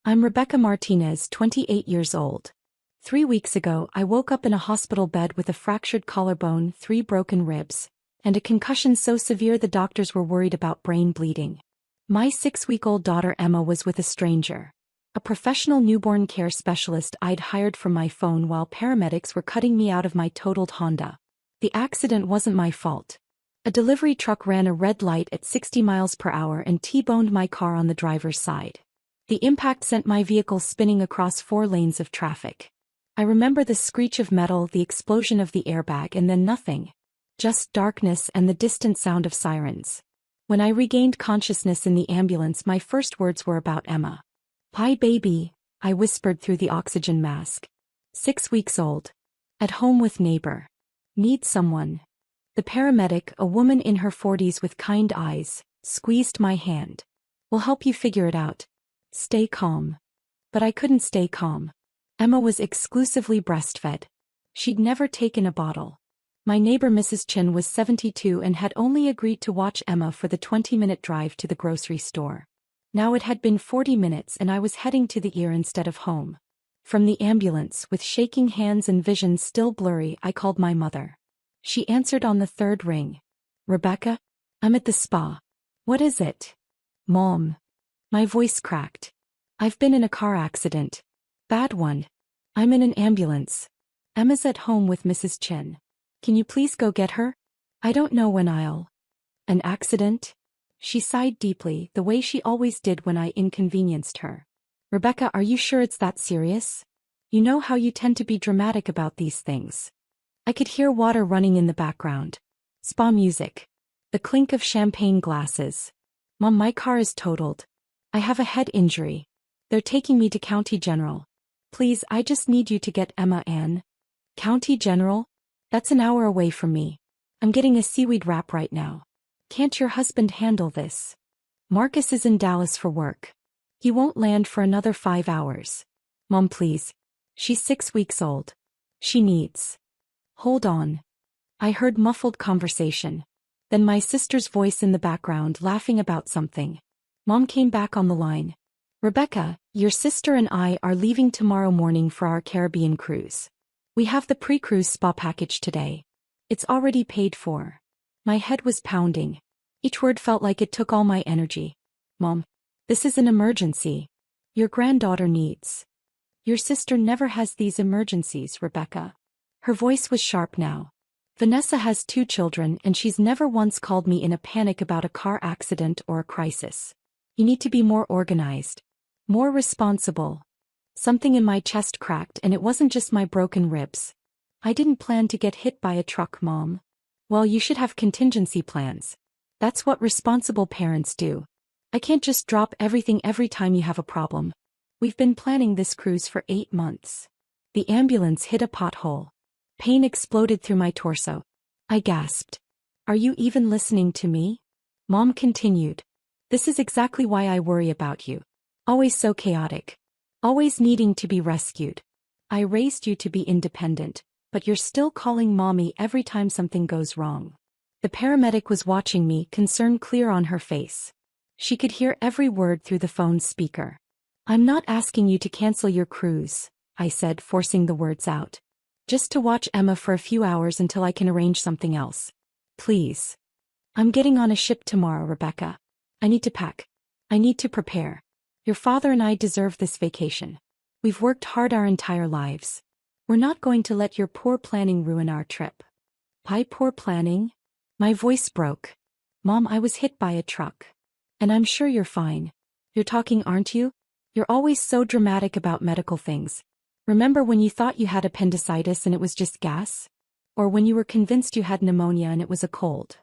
I'm Rebecca Martinez, 28 years old. 3 weeks ago, I woke up in a hospital bed with a fractured collarbone, 3 broken ribs, and a concussion so severe the doctors were worried about brain bleeding. My 6-week-old daughter Emma was with a stranger, a professional newborn care specialist I'd hired from my phone while paramedics were cutting me out of my totaled Honda. The accident wasn't my fault. A delivery truck ran a red light at 60 miles per hour and T-boned my car on the driver's side. The impact sent my vehicle spinning across 4 lanes of traffic. I remember the screech of metal, the explosion of the airbag, and then nothing. Just darkness and the distant sound of sirens. When I regained consciousness in the ambulance, my first words were about Emma. "Hi baby," I whispered through the oxygen mask. 6 weeks old. At home with neighbor. Need someone. The paramedic, a woman in her 40s with kind eyes, squeezed my hand. "We'll help you figure it out. Stay calm." But I couldn't stay calm. Emma was exclusively breastfed. She'd never taken a bottle. My neighbor Mrs. Chen was 72 and had only agreed to watch Emma for the 20-minute drive to the grocery store. Now it had been 40 minutes and I was heading to the ER instead of home. From the ambulance, with shaking hands and vision still blurry, I called my mother. She answered on the 3rd ring. "Rebecca? I'm at the spa." "What is it?" "Mom." My voice cracked. "I've been in a car accident. Bad one. I'm in an ambulance. Emma's at home with Mrs. Chen. Can you please go get her? I don't know when I'll." "An accident?" She sighed deeply, the way she always did when I inconvenienced her. "Rebecca, are you sure it's that serious? You know how you tend to be dramatic about these things." I could hear water running in the background. Spa music. The clink of champagne glasses. "Mom, my car is totaled. I have a head injury. They're taking me to County General. Please, I just need you to get Emma Ann." "County General? That's an hour away from me. I'm getting a seaweed wrap right now. Can't your husband handle this? Marcus is in Dallas for work. He won't land for another 5 hours. Mom, please. She's 6 weeks old. She needs." "Hold on." I heard muffled conversation. Then my sister's voice in the background laughing about something. Mom came back on the line. "Rebecca, your sister and I are leaving tomorrow morning for our Caribbean cruise. We have the pre-cruise spa package today. It's already paid for." My head was pounding. Each word felt like it took all my energy. "Mom, this is an emergency. Your granddaughter needs." "Your sister never has these emergencies, Rebecca." Her voice was sharp now. "Vanessa has 2 children and she's never once called me in a panic about a car accident or a crisis. You need to be more organized. More responsible." Something in my chest cracked, and it wasn't just my broken ribs. "I didn't plan to get hit by a truck, Mom." "Well, you should have contingency plans. That's what responsible parents do. I can't just drop everything every time you have a problem. We've been planning this cruise for 8 months. The ambulance hit a pothole. Pain exploded through my torso. I gasped. "Are you even listening to me?" Mom continued. "This is exactly why I worry about you. Always so chaotic. Always needing to be rescued. I raised you to be independent, but you're still calling mommy every time something goes wrong." The paramedic was watching me, concern clear on her face. She could hear every word through the phone's speaker. "I'm not asking you to cancel your cruise," I said, forcing the words out. "Just to watch Emma for a few hours until I can arrange something else. Please. I'm getting on a ship tomorrow, Rebecca. I need to pack. I need to prepare. Your father and I deserve this vacation. We've worked hard our entire lives. We're not going to let your poor planning ruin our trip." "My poor planning?" My voice broke. "Mom, I was hit by a truck. And I'm sure you're fine. You're talking, aren't you? You're always so dramatic about medical things. Remember when you thought you had appendicitis and it was just gas? Or when you were convinced you had pneumonia and it was a cold?"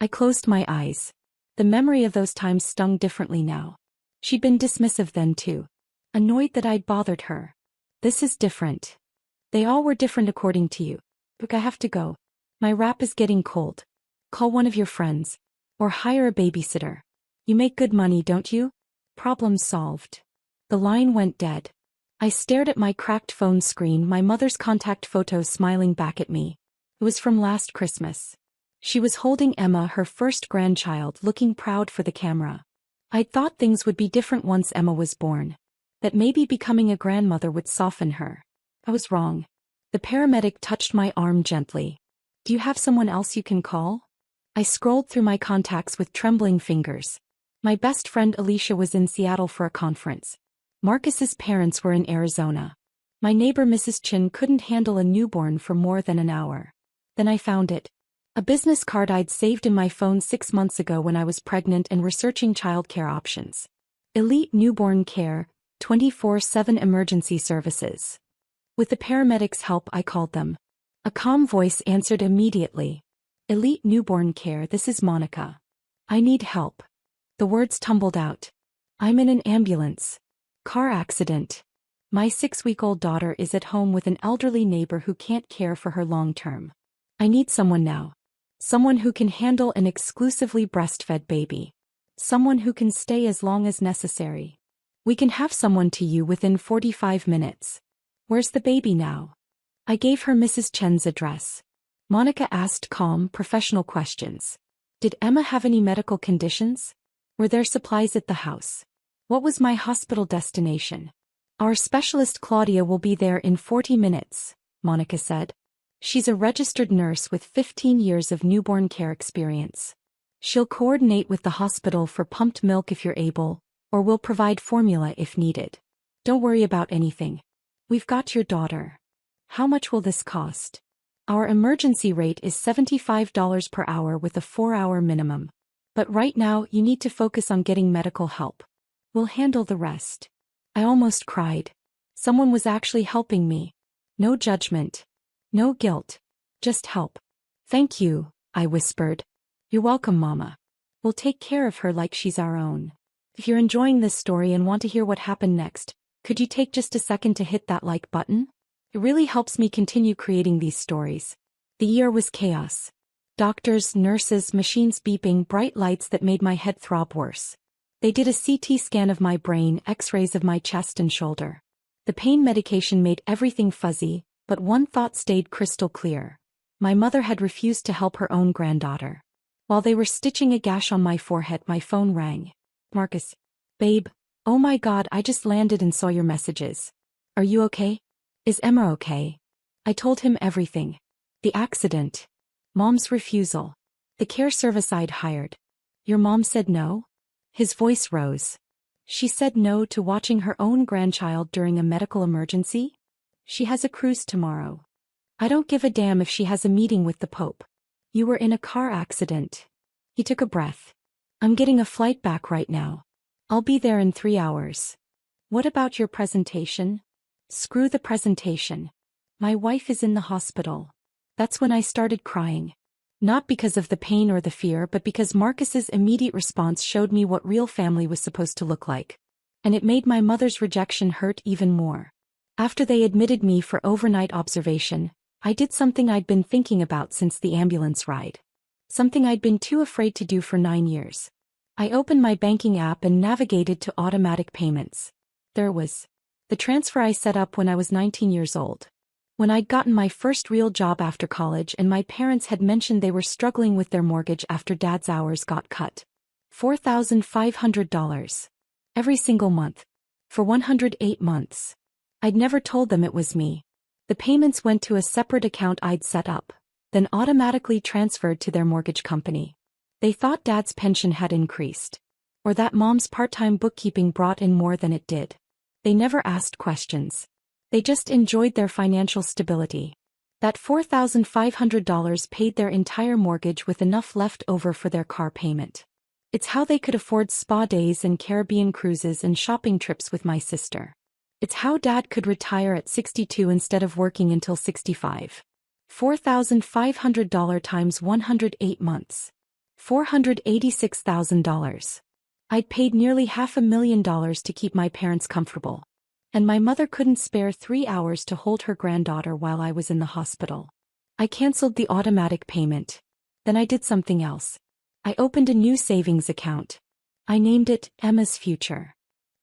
I closed my eyes. The memory of those times stung differently now. She'd been dismissive then too. Annoyed that I'd bothered her. "This is different. They all were different according to you. Look, I have to go. My wrap is getting cold. Call one of your friends. Or hire a babysitter. You make good money, don't you?" Problem solved. The line went dead. I stared at my cracked phone screen, my mother's contact photo smiling back at me. It was from last Christmas. She was holding Emma, her first grandchild, looking proud for the camera. I'd thought things would be different once Emma was born. that maybe becoming a grandmother would soften her. I was wrong. The paramedic touched my arm gently. Do you have someone else you can call? I scrolled through my contacts with trembling fingers. My best friend Alicia was in Seattle for a conference. Marcus's parents were in Arizona. My neighbor Mrs. Chen couldn't handle a newborn for more than an hour. Then I found it. A business card I'd saved in my phone 6 months ago when I was pregnant and researching childcare options. Elite Newborn Care, 24/7 Emergency Services. With the paramedics' help, I called them. A calm voice answered immediately. Elite Newborn Care, this is Monica. I need help. The words tumbled out. I'm in an ambulance. Car accident. My 6-week-old daughter is at home with an elderly neighbor who can't care for her long term. I need someone now. Someone who can handle an exclusively breastfed baby. Someone who can stay as long as necessary. We can have someone to you within 45 minutes. Where's the baby now? I gave her Mrs. Chen's address. Monica asked calm, professional questions. Did Emma have any medical conditions? Were there supplies at the house? What was my hospital destination? Our specialist Claudia will be there in 40 minutes, Monica said. She's a registered nurse with 15 years of newborn care experience. She'll coordinate with the hospital for pumped milk if you're able, or will provide formula if needed. Don't worry about anything. We've got your daughter. How much will this cost? Our emergency rate is $75 per hour with a 4-hour minimum. But right now you need to focus on getting medical help. We'll handle the rest. I almost cried. Someone was actually helping me. No judgment. No guilt. Just help. Thank you, I whispered. You're welcome, Mama. We'll take care of her like she's our own. If you're enjoying this story and want to hear what happened next, could you take just a second to hit that like button? It really helps me continue creating these stories. The year was chaos. Doctors, nurses, machines beeping, bright lights that made my head throb worse. They did a CT scan of my brain, X-rays of my chest and shoulder. The pain medication made everything fuzzy, but one thought stayed crystal clear. My mother had refused to help her own granddaughter. While they were stitching a gash on my forehead, my phone rang. Marcus. Babe. Oh my God, I just landed and saw your messages. Are you okay? Is Emma okay? I told him everything. The accident. Mom's refusal. The care service I'd hired. Your mom said no? His voice rose. She said no to watching her own grandchild during a medical emergency? She has a cruise tomorrow. I don't give a damn if she has a meeting with the Pope. You were in a car accident. He took a breath. I'm getting a flight back right now. I'll be there in 3 hours. What about your presentation? Screw the presentation. My wife is in the hospital. That's when I started crying. Not because of the pain or the fear, but because Marcus's immediate response showed me what real family was supposed to look like. And it made my mother's rejection hurt even more. After they admitted me for overnight observation, I did something I'd been thinking about since the ambulance ride. Something I'd been too afraid to do for 9 years. I opened my banking app and navigated to automatic payments. There was the transfer I set up when I was 19 years old. When I'd gotten my first real job after college and my parents had mentioned they were struggling with their mortgage after Dad's hours got cut. $4,500. Every single month. For 108 months. I'd never told them it was me. The payments went to a separate account I'd set up, then automatically transferred to their mortgage company. They thought Dad's pension had increased. Or that Mom's part-time bookkeeping brought in more than it did. They never asked questions. They just enjoyed their financial stability. That $4,500 paid their entire mortgage with enough left over for their car payment. It's how they could afford spa days and Caribbean cruises and shopping trips with my sister. It's how Dad could retire at 62 instead of working until 65. $4,500 times 108 months. $486,000. I'd paid nearly $500,000 to keep my parents comfortable. And my mother couldn't spare 3 hours to hold her granddaughter while I was in the hospital. I canceled the automatic payment. Then I did something else. I opened a new savings account. I named it Emma's Future.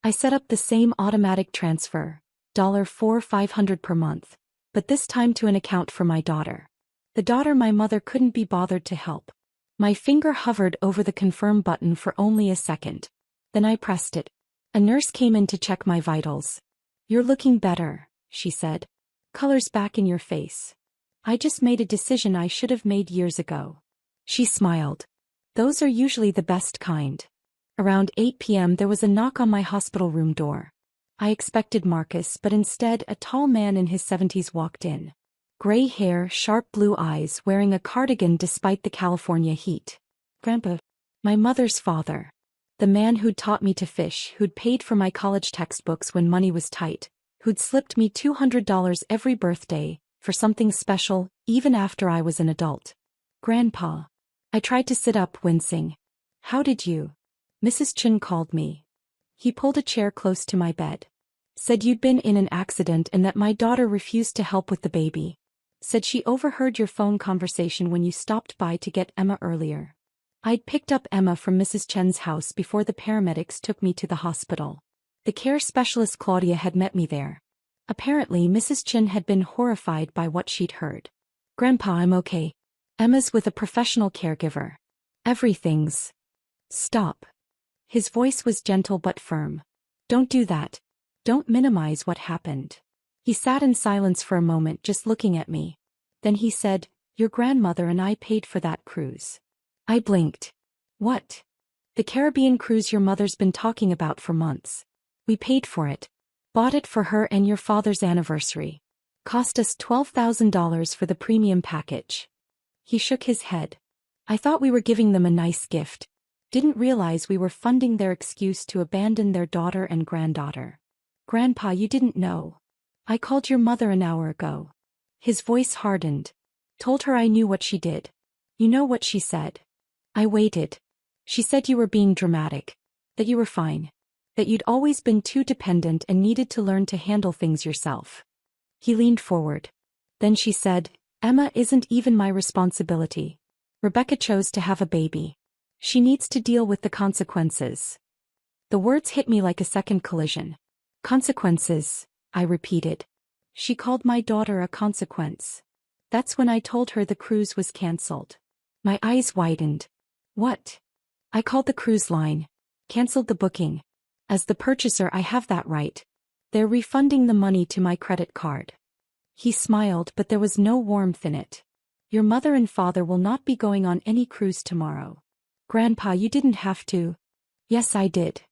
I set up the same automatic transfer, $4,500 per month, but this time to an account for my daughter. The daughter my mother couldn't be bothered to help. My finger hovered over the confirm button for only a second. Then I pressed it. A nurse came in to check my vitals. "You're looking better," she said. "Color's back in your face. I just made a decision I should have made years ago." She smiled. "Those are usually the best kind." Around 8 p.m. there was a knock on my hospital room door. I expected Marcus, but instead a tall man in his 70s walked in. Gray hair, sharp blue eyes, wearing a cardigan despite the California heat. Grandpa. My mother's father. The man who'd taught me to fish, who'd paid for my college textbooks when money was tight, who'd slipped me $200 every birthday, for something special, even after I was an adult. Grandpa. I tried to sit up, wincing. "How did you?" "Mrs. Chen called me." He pulled a chair close to my bed. "Said you'd been in an accident and that my daughter refused to help with the baby. Said she overheard your phone conversation when you stopped by to get Emma earlier." I'd picked up Emma from Mrs. Chen's house before the paramedics took me to the hospital. The care specialist Claudia had met me there. Apparently Mrs. Chen had been horrified by what she'd heard. "Grandpa, I'm okay. Emma's with a professional caregiver. Everything's..." "Stop." His voice was gentle but firm. "Don't do that. Don't minimize what happened." He sat in silence for a moment, just looking at me. Then he said, "Your grandmother and I paid for that cruise." I blinked. "What?" "The Caribbean cruise your mother's been talking about for months. We paid for it. Bought it for her and your father's anniversary. Cost us $12,000 for the premium package." He shook his head. "I thought we were giving them a nice gift. Didn't realize we were funding their excuse to abandon their daughter and granddaughter." "Grandpa, you didn't know. I called your mother an hour ago." His voice hardened. "Told her I knew what she did. You know what she said?" I waited. "She said you were being dramatic. That you were fine. That you'd always been too dependent and needed to learn to handle things yourself." He leaned forward. "Then she said, Emma isn't even my responsibility. Rebecca chose to have a baby. She needs to deal with the consequences." The words hit me like a second collision. "Consequences," I repeated. "She called my daughter a consequence." That's when I told her the cruise was cancelled. My eyes widened. "What?" "I called the cruise line. Cancelled the booking. As the purchaser, I have that right. They're refunding the money to my credit card." He smiled, but there was no warmth in it. "Your mother and father will not be going on any cruise tomorrow." "Grandpa, you didn't have to." "Yes, I did."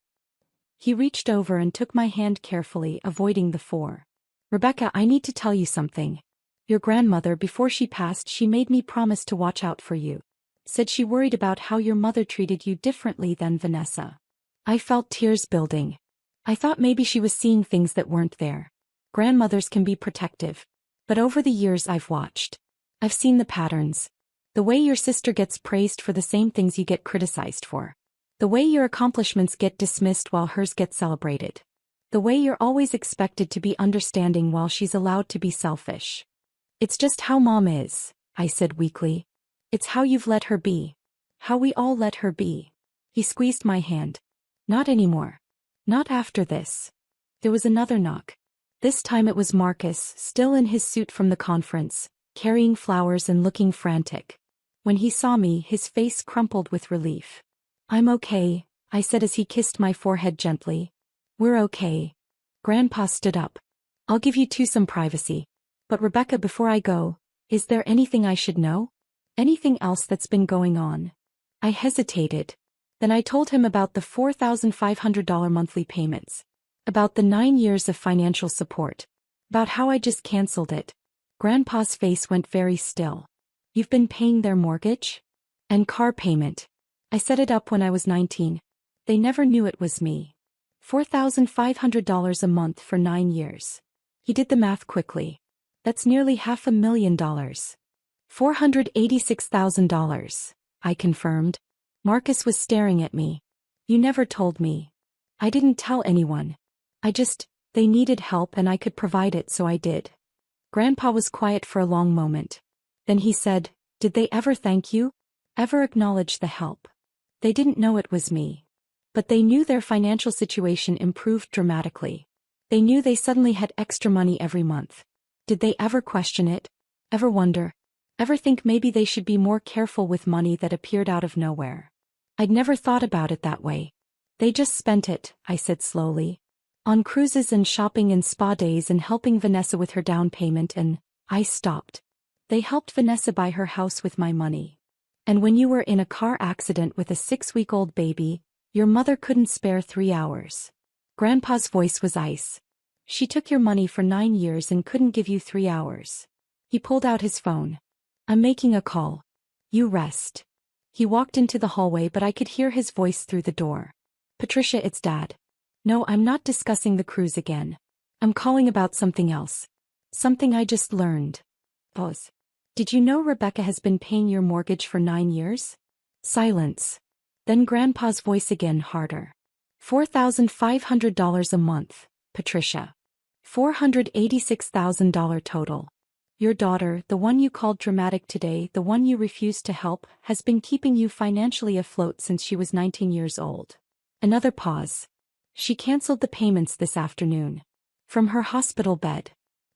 He reached over and took my hand carefully, avoiding the fore. "Rebecca, I need to tell you something. Your grandmother, before she passed, she made me promise to watch out for you. Said she worried about how your mother treated you differently than Vanessa." I felt tears building. I thought maybe she was seeing things that weren't there. Grandmothers can be protective. But over the years I've watched. I've seen the patterns. The way your sister gets praised for the same things you get criticized for. The way your accomplishments get dismissed while hers get celebrated. The way you're always expected to be understanding while she's allowed to be selfish. "It's just how Mom is," I said weakly. "It's how you've let her be. How we all let her be." He squeezed my hand. "Not anymore. Not after this." There was another knock. This time it was Marcus, still in his suit from the conference, carrying flowers and looking frantic. When he saw me, his face crumpled with relief. "I'm okay," I said as he kissed my forehead gently. "We're okay." Grandpa stood up. "I'll give you two some privacy. But Rebecca, before I go, is there anything I should know? Anything else that's been going on?" I hesitated. Then I told him about the $4,500 monthly payments. About the 9 years of financial support. About how I just canceled it. Grandpa's face went very still. "You've been paying their mortgage? And car payment?" "I set it up when I was 19. They never knew it was me. $4,500 a month for 9 years. He did the math quickly. That's nearly $500,000. $486,000, I confirmed. Marcus was staring at me. "You never told me." "I didn't tell anyone. They needed help and I could provide it, so I did." Grandpa was quiet for a long moment. Then he said, "Did they ever thank you? Ever acknowledge the help?" "They didn't know it was me. But they knew their financial situation improved dramatically. They knew they suddenly had extra money every month. Did they ever question it? Ever wonder? Ever think maybe they should be more careful with money that appeared out of nowhere?" I'd never thought about it that way. They just spent it, I said slowly. On cruises and shopping and spa days and helping Vanessa with her down payment and, I stopped. They helped Vanessa buy her house with my money. And when you were in a car accident with a 6-week-old baby, your mother couldn't spare 3 hours. Grandpa's voice was ice. She took your money for 9 years and couldn't give you 3 hours. He pulled out his phone. I'm making a call. You rest. He walked into the hallway but I could hear his voice through the door. Patricia, it's Dad. No, I'm not discussing the cruise again. I'm calling about something else. Something I just learned. Pause. Did you know Rebecca has been paying your mortgage for 9 years? Silence. Then Grandpa's voice again, harder. $4,500 a month, Patricia. $486,000 total. Your daughter, the one you called dramatic today, the one you refused to help, has been keeping you financially afloat since she was 19 years old. Another pause. She canceled the payments this afternoon. From her hospital bed.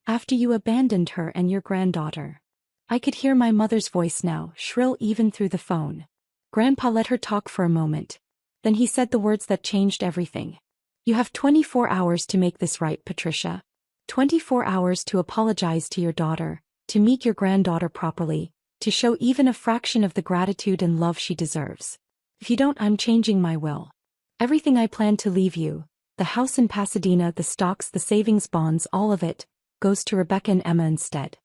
After you abandoned her and your granddaughter. I could hear my mother's voice now, shrill even through the phone. Grandpa let her talk for a moment. Then he said the words that changed everything. You have 24 hours to make this right, Patricia. 24 hours to apologize to your daughter, to meet your granddaughter properly, to show even a fraction of the gratitude and love she deserves. If you don't, I'm changing my will. Everything I plan to leave you, the house in Pasadena, the stocks, the savings bonds, all of it, goes to Rebecca and Emma instead.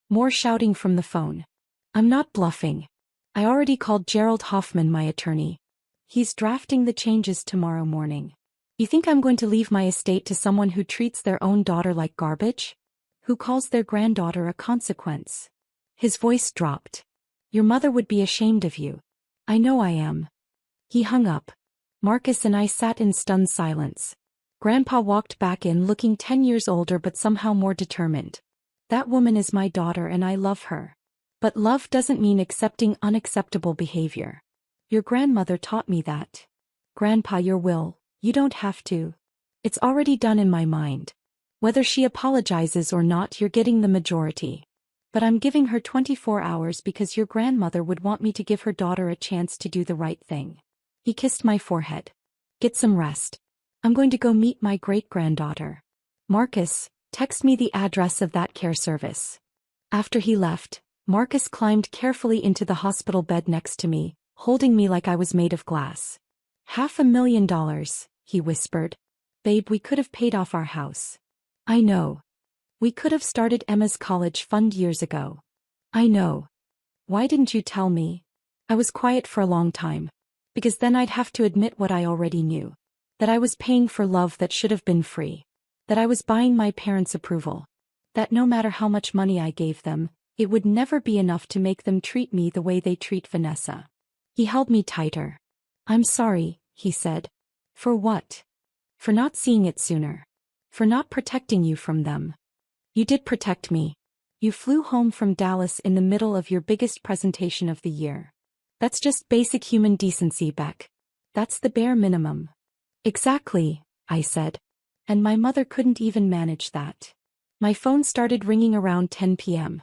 More shouting from the phone. I'm not bluffing. I already called Gerald Hoffman, my attorney. He's drafting the changes tomorrow morning. You think I'm going to leave my estate to someone who treats their own daughter like garbage? Who calls their granddaughter a consequence? His voice dropped. Your mother would be ashamed of you. I know I am. He hung up. Marcus and I sat in stunned silence. Grandpa walked back in looking 10 years older but somehow more determined. That woman is my daughter and I love her. But love doesn't mean accepting unacceptable behavior. Your grandmother taught me that. Grandpa, your will, you don't have to. It's already done in my mind. Whether she apologizes or not, you're getting the majority. But I'm giving her 24 hours because your grandmother would want me to give her daughter a chance to do the right thing. He kissed my forehead. Get some rest. I'm going to go meet my great-granddaughter. Marcus, text me the address of that care service. After he left, Marcus climbed carefully into the hospital bed next to me, holding me like I was made of glass. $500,000, he whispered. Babe, we could have paid off our house. I know. We could have started Emma's college fund years ago. I know. Why didn't you tell me? I was quiet for a long time. Because then I'd have to admit what I already knew. That I was paying for love that should have been free. That I was buying my parents' approval. That no matter how much money I gave them, it would never be enough to make them treat me the way they treat Vanessa. He held me tighter. I'm sorry, he said. For what? For not seeing it sooner. For not protecting you from them. You did protect me. You flew home from Dallas in the middle of your biggest presentation of the year. That's just basic human decency, Beck. That's the bare minimum. Exactly, I said. And my mother couldn't even manage that. My phone started ringing around 10 p.m.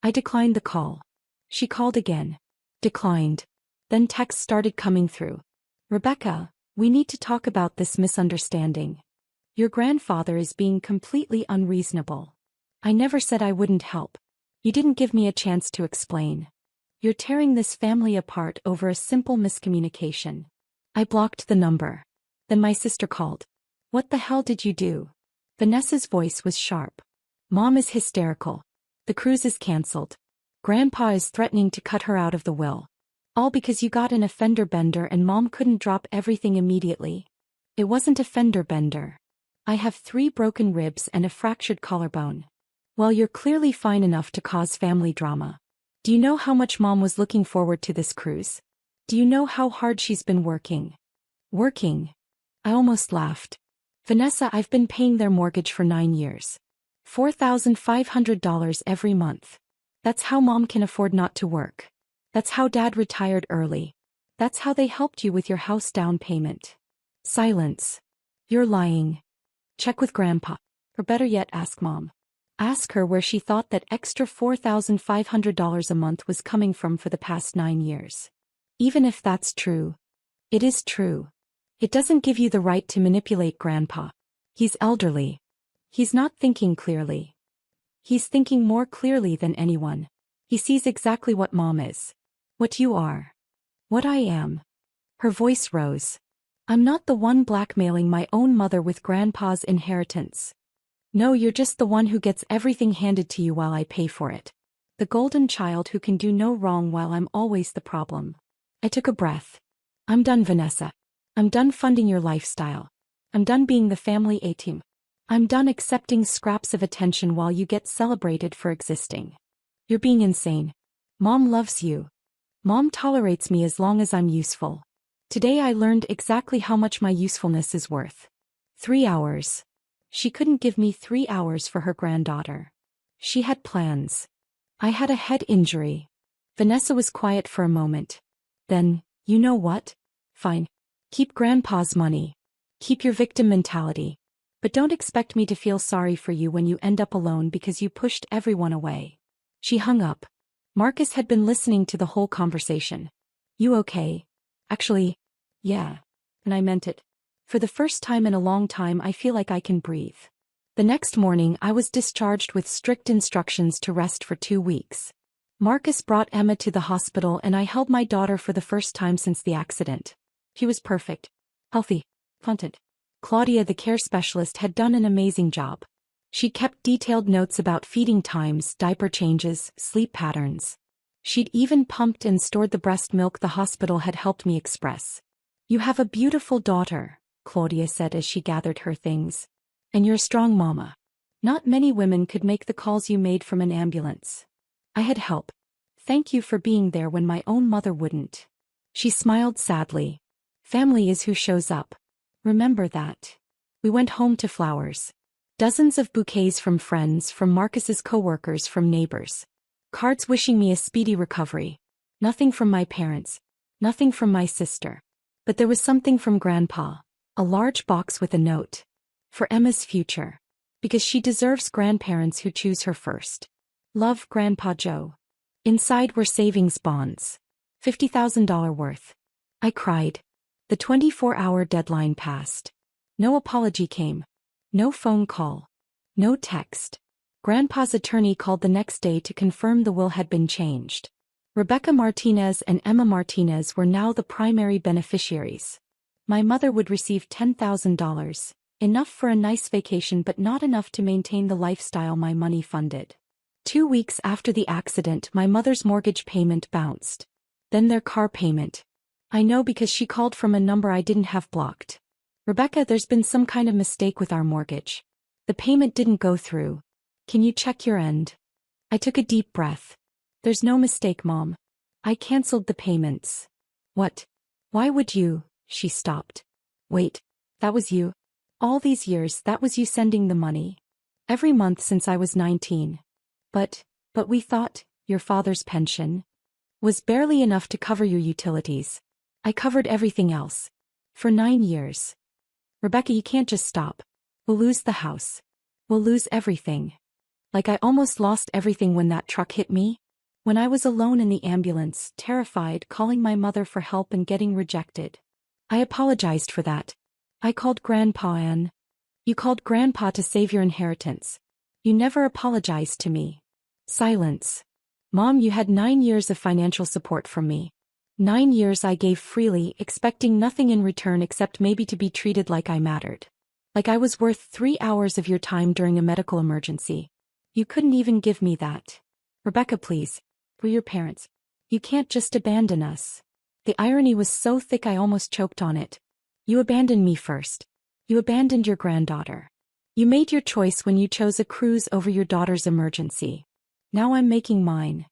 I declined the call. She called again. Declined. Then texts started coming through. Rebecca, we need to talk about this misunderstanding. Your grandfather is being completely unreasonable. I never said I wouldn't help. You didn't give me a chance to explain. You're tearing this family apart over a simple miscommunication. I blocked the number. Then my sister called. What the hell did you do? Vanessa's voice was sharp. Mom is hysterical. The cruise is cancelled. Grandpa is threatening to cut her out of the will. All because you got in a fender bender and Mom couldn't drop everything immediately. It wasn't a fender bender. I have 3 broken ribs and a fractured collarbone. Well, you're clearly fine enough to cause family drama. Do you know how much Mom was looking forward to this cruise? Do you know how hard she's been working? Working? I almost laughed. Vanessa, I've been paying their mortgage for 9 years. $4,500 every month. That's how Mom can afford not to work. That's how Dad retired early. That's how they helped you with your house down payment. Silence. You're lying. Check with Grandpa. Or better yet, ask Mom. Ask her where she thought that extra $4,500 a month was coming from for the past 9 years. Even if that's true. It is true. It doesn't give you the right to manipulate Grandpa. He's elderly. He's not thinking clearly. He's thinking more clearly than anyone. He sees exactly what Mom is. What you are. What I am. Her voice rose. I'm not the one blackmailing my own mother with Grandpa's inheritance. No, you're just the one who gets everything handed to you while I pay for it. The golden child who can do no wrong while I'm always the problem. I took a breath. I'm done, Vanessa. I'm done funding your lifestyle. I'm done being the family A-team. I'm done accepting scraps of attention while you get celebrated for existing. You're being insane. Mom loves you. Mom tolerates me as long as I'm useful. Today I learned exactly how much my usefulness is worth. 3 hours. She couldn't give me 3 hours for her granddaughter. She had plans. I had a head injury. Vanessa was quiet for a moment. Then, you know what? Fine. Keep Grandpa's money. Keep your victim mentality. But don't expect me to feel sorry for you when you end up alone because you pushed everyone away. She hung up. Marcus had been listening to the whole conversation. You okay? Actually, yeah. And I meant it. For the first time in a long time I feel like I can breathe. The next morning I was discharged with strict instructions to rest for 2 weeks. Marcus brought Emma to the hospital and I held my daughter for the first time since the accident. She was perfect. Healthy. Content. Claudia, the care specialist, had done an amazing job. She kept detailed notes about feeding times, diaper changes, sleep patterns. She'd even pumped and stored the breast milk the hospital had helped me express. You have a beautiful daughter, Claudia said as she gathered her things. And you're a strong mama. Not many women could make the calls you made from an ambulance. I had help. Thank you for being there when my own mother wouldn't. She smiled sadly. Family is who shows up. Remember that. We went home to flowers. Dozens of bouquets from friends, from Marcus's co-workers, from neighbors. Cards wishing me a speedy recovery. Nothing from my parents. Nothing from my sister. But there was something from Grandpa. A large box with a note. For Emma's future. Because she deserves grandparents who choose her first. Love, Grandpa Joe. Inside were savings bonds. $50,000 worth. I cried. The 24-hour deadline passed. No apology came. No phone call. No text. Grandpa's attorney called the next day to confirm the will had been changed. Rebecca Martinez and Emma Martinez were now the primary beneficiaries. My mother would receive $10,000, enough for a nice vacation but not enough to maintain the lifestyle my money funded. 2 weeks after the accident, my mother's mortgage payment bounced. Then their car payment. I know because she called from a number I didn't have blocked. Rebecca, there's been some kind of mistake with our mortgage. The payment didn't go through. Can you check your end? I took a deep breath. There's no mistake, Mom. I canceled the payments. What? Why would you? She stopped. Wait, that was you? All these years, that was you sending the money. Every month since I was 19. But we thought, your father's pension was barely enough to cover your utilities. I covered everything else. For 9 years. Rebecca, you can't just stop. We'll lose the house. We'll lose everything. Like I almost lost everything when that truck hit me. When I was alone in the ambulance, terrified, calling my mother for help and getting rejected. I apologized for that. I called Grandpa and... You called Grandpa to save your inheritance. You never apologized to me. Silence. Mom, you had 9 years of financial support from me. 9 years I gave freely, expecting nothing in return except maybe to be treated like I mattered. Like I was worth 3 hours of your time during a medical emergency. You couldn't even give me that. Rebecca, please. We're your parents. You can't just abandon us. The irony was so thick I almost choked on it. You abandoned me first. You abandoned your granddaughter. You made your choice when you chose a cruise over your daughter's emergency. Now I'm making mine.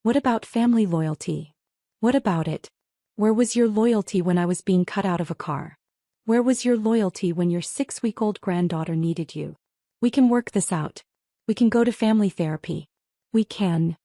What about family loyalty? What about it? Where was your loyalty when I was being cut out of a car? Where was your loyalty when your 6-week-old granddaughter needed you? We can work this out. We can go to family therapy. We can.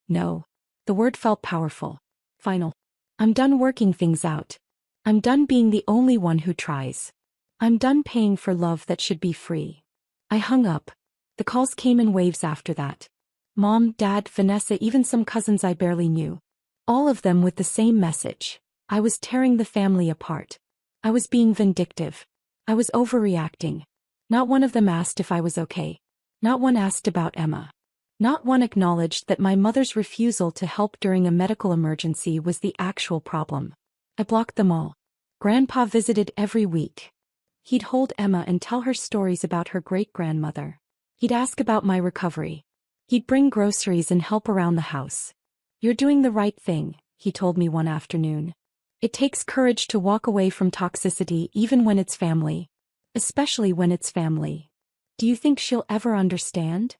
No. The word felt powerful. Final. I'm done working things out. I'm done being the only one who tries. I'm done paying for love that should be free. I hung up. The calls came in waves after that. Mom, Dad, Vanessa, even some cousins I barely knew. All of them with the same message. I was tearing the family apart. I was being vindictive. I was overreacting. Not one of them asked if I was okay. Not one asked about Emma. Not one acknowledged that my mother's refusal to help during a medical emergency was the actual problem. I blocked them all. Grandpa visited every week. He'd hold Emma and tell her stories about her great-grandmother. He'd ask about my recovery. He'd bring groceries and help around the house. "You're doing the right thing," he told me one afternoon. "It takes courage to walk away from toxicity even when it's family. Especially when it's family." Do you think she'll ever understand?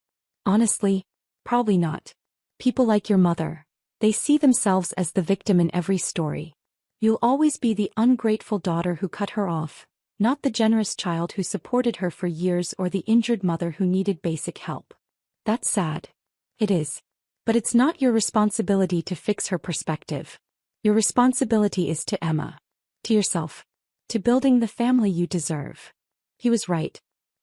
Honestly, probably not. People like your mother, they see themselves as the victim in every story. You'll always be the ungrateful daughter who cut her off, not the generous child who supported her for years or the injured mother who needed basic help. That's sad. It is. But it's not your responsibility to fix her perspective. Your responsibility is to Emma. To yourself. To building the family you deserve. He was right.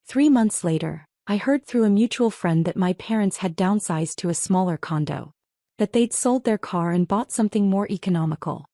3 months later, I heard through a mutual friend that my parents had downsized to a smaller condo. That they'd sold their car and bought something more economical.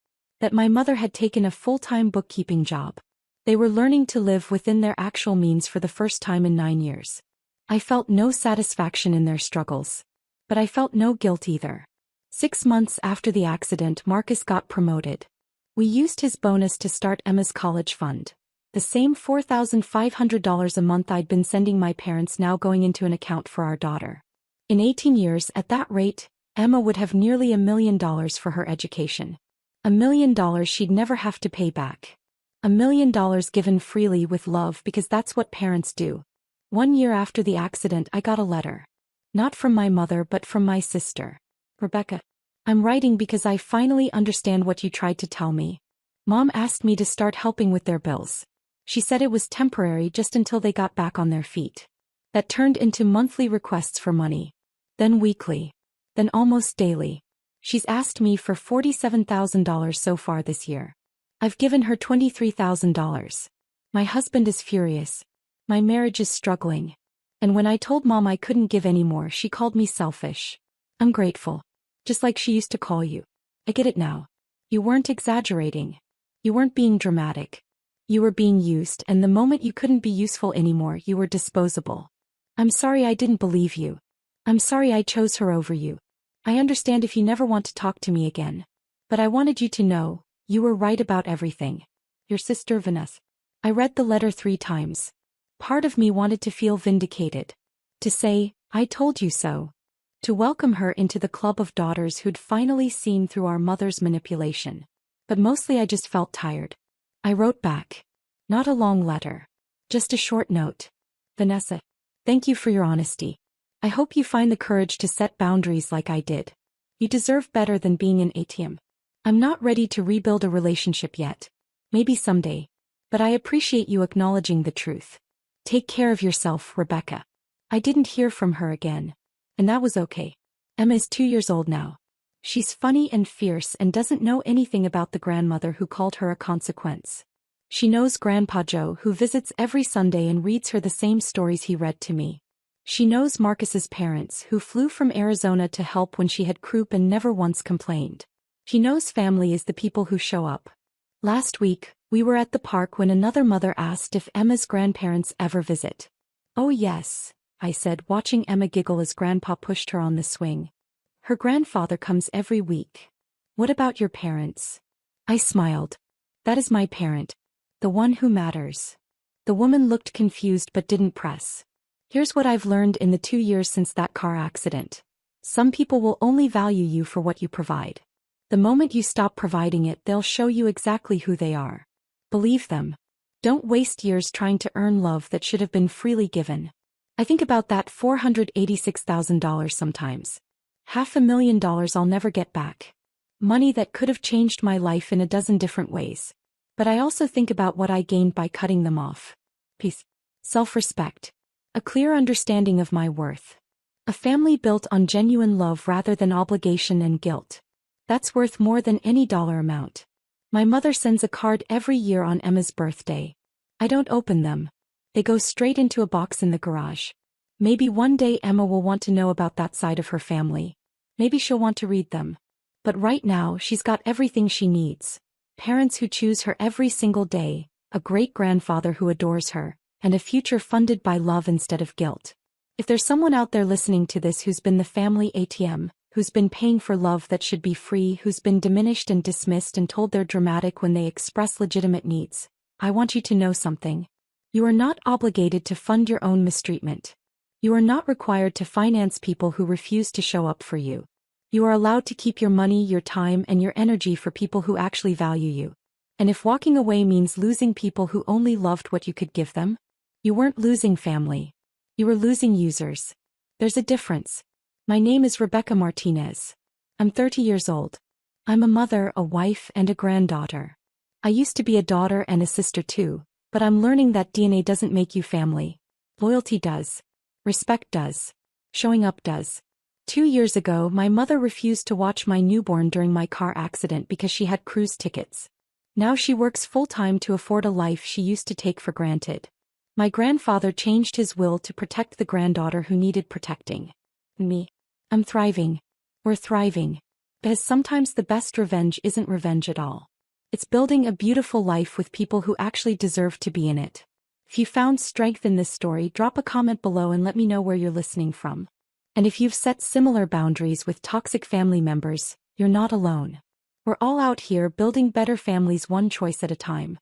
That my mother had taken a full-time bookkeeping job. They were learning to live within their actual means for the first time in 9 years. I felt no satisfaction in their struggles. But I felt no guilt either. 6 months after the accident, Marcus got promoted. We used his bonus to start Emma's college fund. The same $4,500 a month I'd been sending my parents now going into an account for our daughter. In 18 years, at that rate, Emma would have nearly $1 million for her education. $1 million she'd never have to pay back. $1 million given freely with love because that's what parents do. 1 year after the accident, I got a letter. Not from my mother but from my sister. "Rebecca, I'm writing because I finally understand what you tried to tell me. Mom asked me to start helping with their bills. She said it was temporary just until they got back on their feet. That turned into monthly requests for money. Then weekly. Then almost daily. She's asked me for $47,000 so far this year. I've given her $23,000. My husband is furious. My marriage is struggling. And when I told Mom I couldn't give any more, she called me selfish. I'm grateful. Just like she used to call you. I get it now. You weren't exaggerating. You weren't being dramatic. You were being used, and the moment you couldn't be useful anymore, you were disposable. I'm sorry I didn't believe you. I'm sorry I chose her over you. I understand if you never want to talk to me again. But I wanted you to know, you were right about everything. Your sister Vanessa." I read the letter 3 times. Part of me wanted to feel vindicated. To say, "I told you so." To welcome her into the club of daughters who'd finally seen through our mother's manipulation. But mostly I just felt tired. I wrote back. Not a long letter. Just a short note. "Vanessa, thank you for your honesty. I hope you find the courage to set boundaries like I did. You deserve better than being an ATM. I'm not ready to rebuild a relationship yet. Maybe someday. But I appreciate you acknowledging the truth. Take care of yourself, Rebecca." I didn't hear from her again. And that was okay. Emma is 2 years old now. She's funny and fierce and doesn't know anything about the grandmother who called her a consequence. She knows Grandpa Joe, who visits every Sunday and reads her the same stories he read to me. She knows Marcus's parents, who flew from Arizona to help when she had croup and never once complained. She knows family is the people who show up. Last week, we were at the park when another mother asked if Emma's grandparents ever visit. "Oh yes," I said, watching Emma giggle as Grandpa pushed her on the swing. "Her grandfather comes every week." "What about your parents?" I smiled. "That is my parent. The one who matters." The woman looked confused but didn't press. "Here's what I've learned in the 2 years since that car accident. Some people will only value you for what you provide. The moment you stop providing it, they'll show you exactly who they are. Believe them. Don't waste years trying to earn love that should have been freely given." I think about that $486,000 sometimes. $500,000 I'll never get back. Money that could have changed my life in a dozen different ways. But I also think about what I gained by cutting them off. Peace. Self-respect. A clear understanding of my worth. A family built on genuine love rather than obligation and guilt. That's worth more than any dollar amount. My mother sends a card every year on Emma's birthday. I don't open them. They go straight into a box in the garage. Maybe one day Emma will want to know about that side of her family. Maybe she'll want to read them. But right now she's got everything she needs. Parents who choose her every single day, a great-grandfather who adores her, and a future funded by love instead of guilt. If there's someone out there listening to this who's been the family ATM, who's been paying for love that should be free, who's been diminished and dismissed and told they're dramatic when they express legitimate needs, I want you to know something. You are not obligated to fund your own mistreatment. You are not required to finance people who refuse to show up for you. You are allowed to keep your money, your time, and your energy for people who actually value you. And if walking away means losing people who only loved what you could give them, you weren't losing family. You were losing users. There's a difference. My name is Rebecca Martinez. I'm 30 years old. I'm a mother, a wife, and a granddaughter. I used to be a daughter and a sister too, but I'm learning that DNA doesn't make you family. Loyalty does. Respect does. Showing up does. 2 years ago, my mother refused to watch my newborn during my car accident because she had cruise tickets. Now she works full-time to afford a life she used to take for granted. My grandfather changed his will to protect the granddaughter who needed protecting. Me. I'm thriving. We're thriving. Because sometimes the best revenge isn't revenge at all. It's building a beautiful life with people who actually deserve to be in it. If you found strength in this story, drop a comment below and let me know where you're listening from. And if you've set similar boundaries with toxic family members, you're not alone. We're all out here building better families one choice at a time.